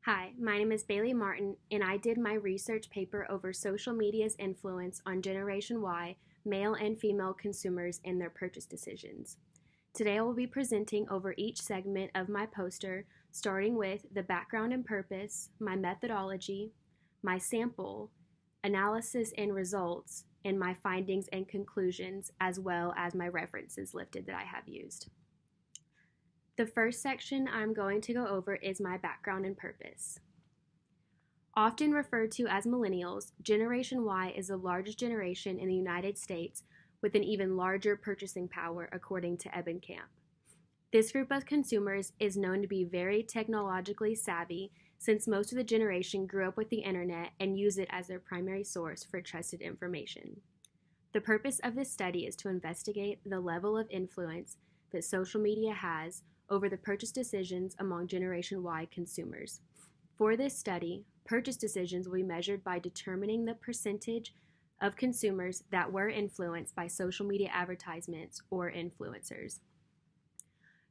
Hi, my name is Bailey Martin, and I did my research paper over social media's influence on Generation Y, male and female consumers, and their purchase decisions. Today I will be presenting over each segment of my poster, starting with the background and purpose, my methodology, my sample, analysis and results, and my findings and conclusions, as well as my references listed that I have used. The first section I'm going to go over is my background and purpose. Often referred to as millennials, Generation Y is the largest generation in the United States with an even larger purchasing power, according to Ebenkamp. This group of consumers is known to be very technologically savvy since most of the generation grew up with the internet and use it as their primary source for trusted information. The purpose of this study is to investigate the level of influence that social media has over the purchase decisions among Generation Y consumers. For this study, purchase decisions will be measured by determining the percentage of consumers that were influenced by social media advertisements or influencers.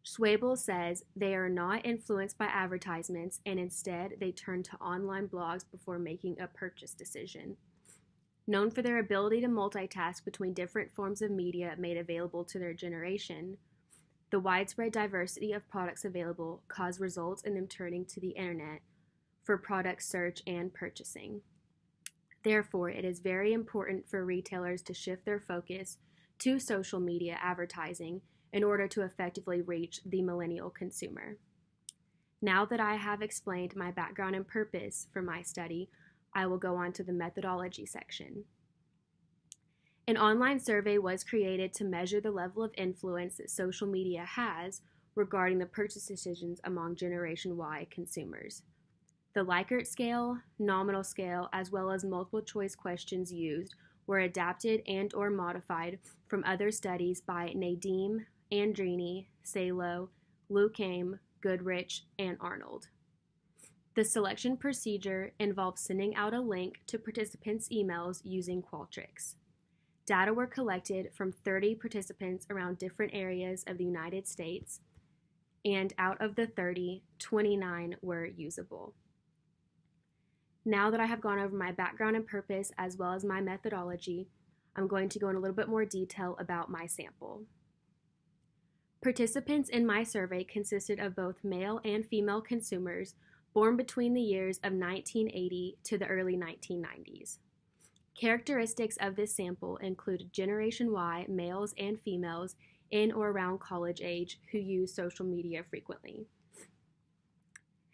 Schwabel says they are not influenced by advertisements and instead they turn to online blogs before making a purchase decision. Known for their ability to multitask between different forms of media made available to their generation, the widespread diversity of products available cause results in them turning to the internet for product search and purchasing. Therefore, it is very important for retailers to shift their focus to social media advertising in order to effectively reach the millennial consumer. Now that I have explained my background and purpose for my study, I will go on to the methodology section. An online survey was created to measure the level of influence that social media has regarding the purchase decisions among Generation Y consumers. The Likert scale, nominal scale, as well as multiple choice questions used were adapted and or modified from other studies by Nadim, Andrini, Salo, Lukeim, Goodrich, and Arnold. The selection procedure involves sending out a link to participants' emails using Qualtrics. Data were collected from 30 participants around different areas of the United States, and out of the 30, 29 were usable. Now that I have gone over my background and purpose as well as my methodology, I'm going to go in a little bit more detail about my sample. Participants in my survey consisted of both male and female consumers born between the years of 1980 to the early 1990s. Characteristics of this sample include Generation Y males and females in or around college age who use social media frequently.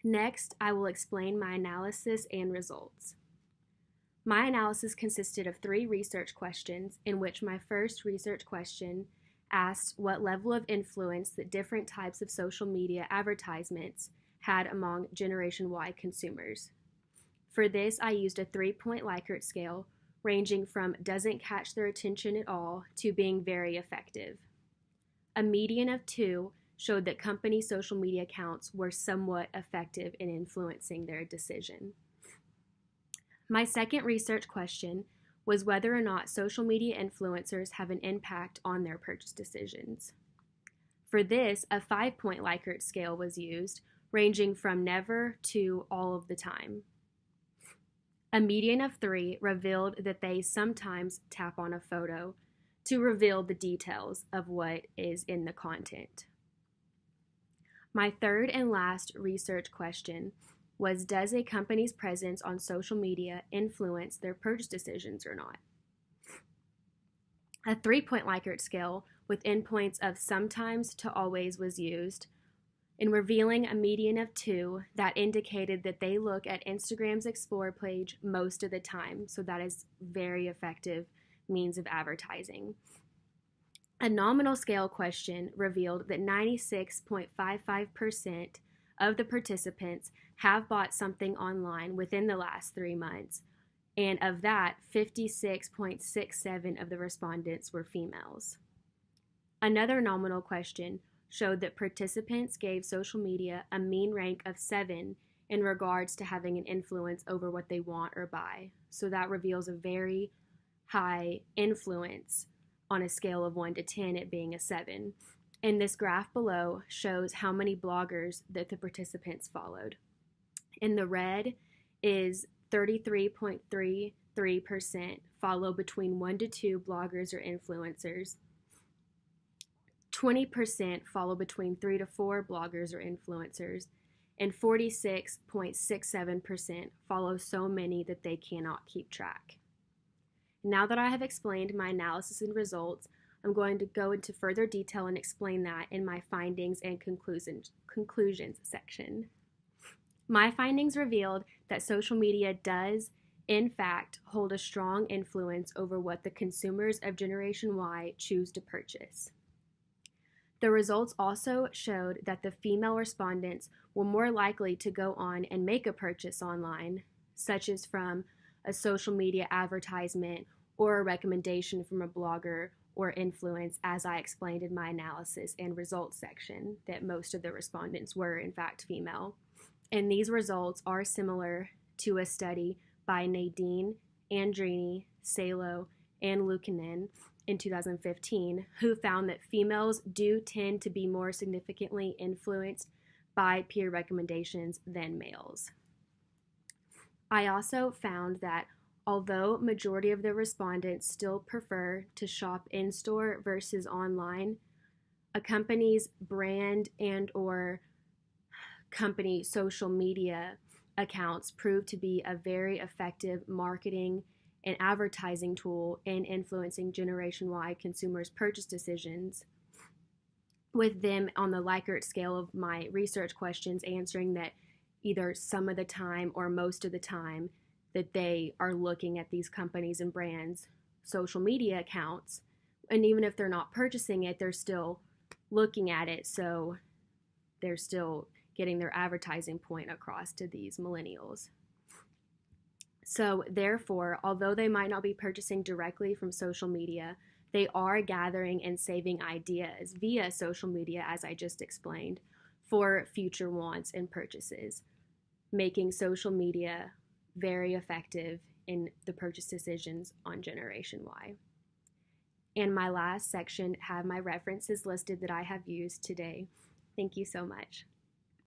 Next, I will explain my analysis and results. My analysis consisted of 3 research questions, in which my first research question asked what level of influence that different types of social media advertisements had among Generation Y consumers. For this, I used a 3-point Likert scale, ranging from doesn't catch their attention at all to being very effective. A median of 2 showed that company social media accounts were somewhat effective in influencing their decision. My second research question was whether or not social media influencers have an impact on their purchase decisions. For this, a 5-point Likert scale was used, ranging from never to all of the time. A median of 3 revealed that they sometimes tap on a photo to reveal the details of what is in the content. My third and last research question was, does a company's presence on social media influence their purchase decisions or not? A 3-point Likert scale with endpoints of sometimes to always was used, in revealing a median of 2 that indicated that they look at Instagram's Explore page most of the time, so that is very effective means of advertising. A nominal scale question revealed that 96.55% of the participants have bought something online within the last 3 months, and of that, 56.67% of the respondents were females. Another nominal question showed that participants gave social media a mean rank of 7 in regards to having an influence over what they want or buy. So that reveals a very high influence on a scale of 1 to 10, it being a 7. And this graph below shows how many bloggers that the participants followed. and the red is 33.33% follow between 1 to 2 bloggers or influencers. 20% follow between 3 to 4 bloggers or influencers, and 46.67% follow so many that they cannot keep track. Now that I have explained my analysis and results, I'm going to go into further detail and explain that in my findings and conclusions section. My findings revealed that social media does, in fact, hold a strong influence over what the consumers of Generation Y choose to purchase. The results also showed that the female respondents were more likely to go on and make a purchase online, such as from a social media advertisement or a recommendation from a blogger or influence, as I explained in my analysis and results section, that most of the respondents were in fact female. And these results are similar to a study by Nadine, Andrini, Salo, and Luukkonen in 2015, who found that females do tend to be more significantly influenced by peer recommendations than males. I also found that although majority of the respondents still prefer to shop in-store versus online, a company's brand and or company social media accounts prove to be a very effective marketing and advertising tool in influencing Generation Y consumers' purchase decisions, with them on the Likert scale of my research questions answering that either some of the time or most of the time that they are looking at these companies and brands' social media accounts. And even if they're not purchasing it, they're still looking at it, so they're still getting their advertising point across to these millennials. So therefore, although they might not be purchasing directly from social media, they are gathering and saving ideas via social media, as I just explained, for future wants and purchases, making social media very effective in the purchase decisions on Generation Y. And my last section have my references listed that I have used today. Thank you so much.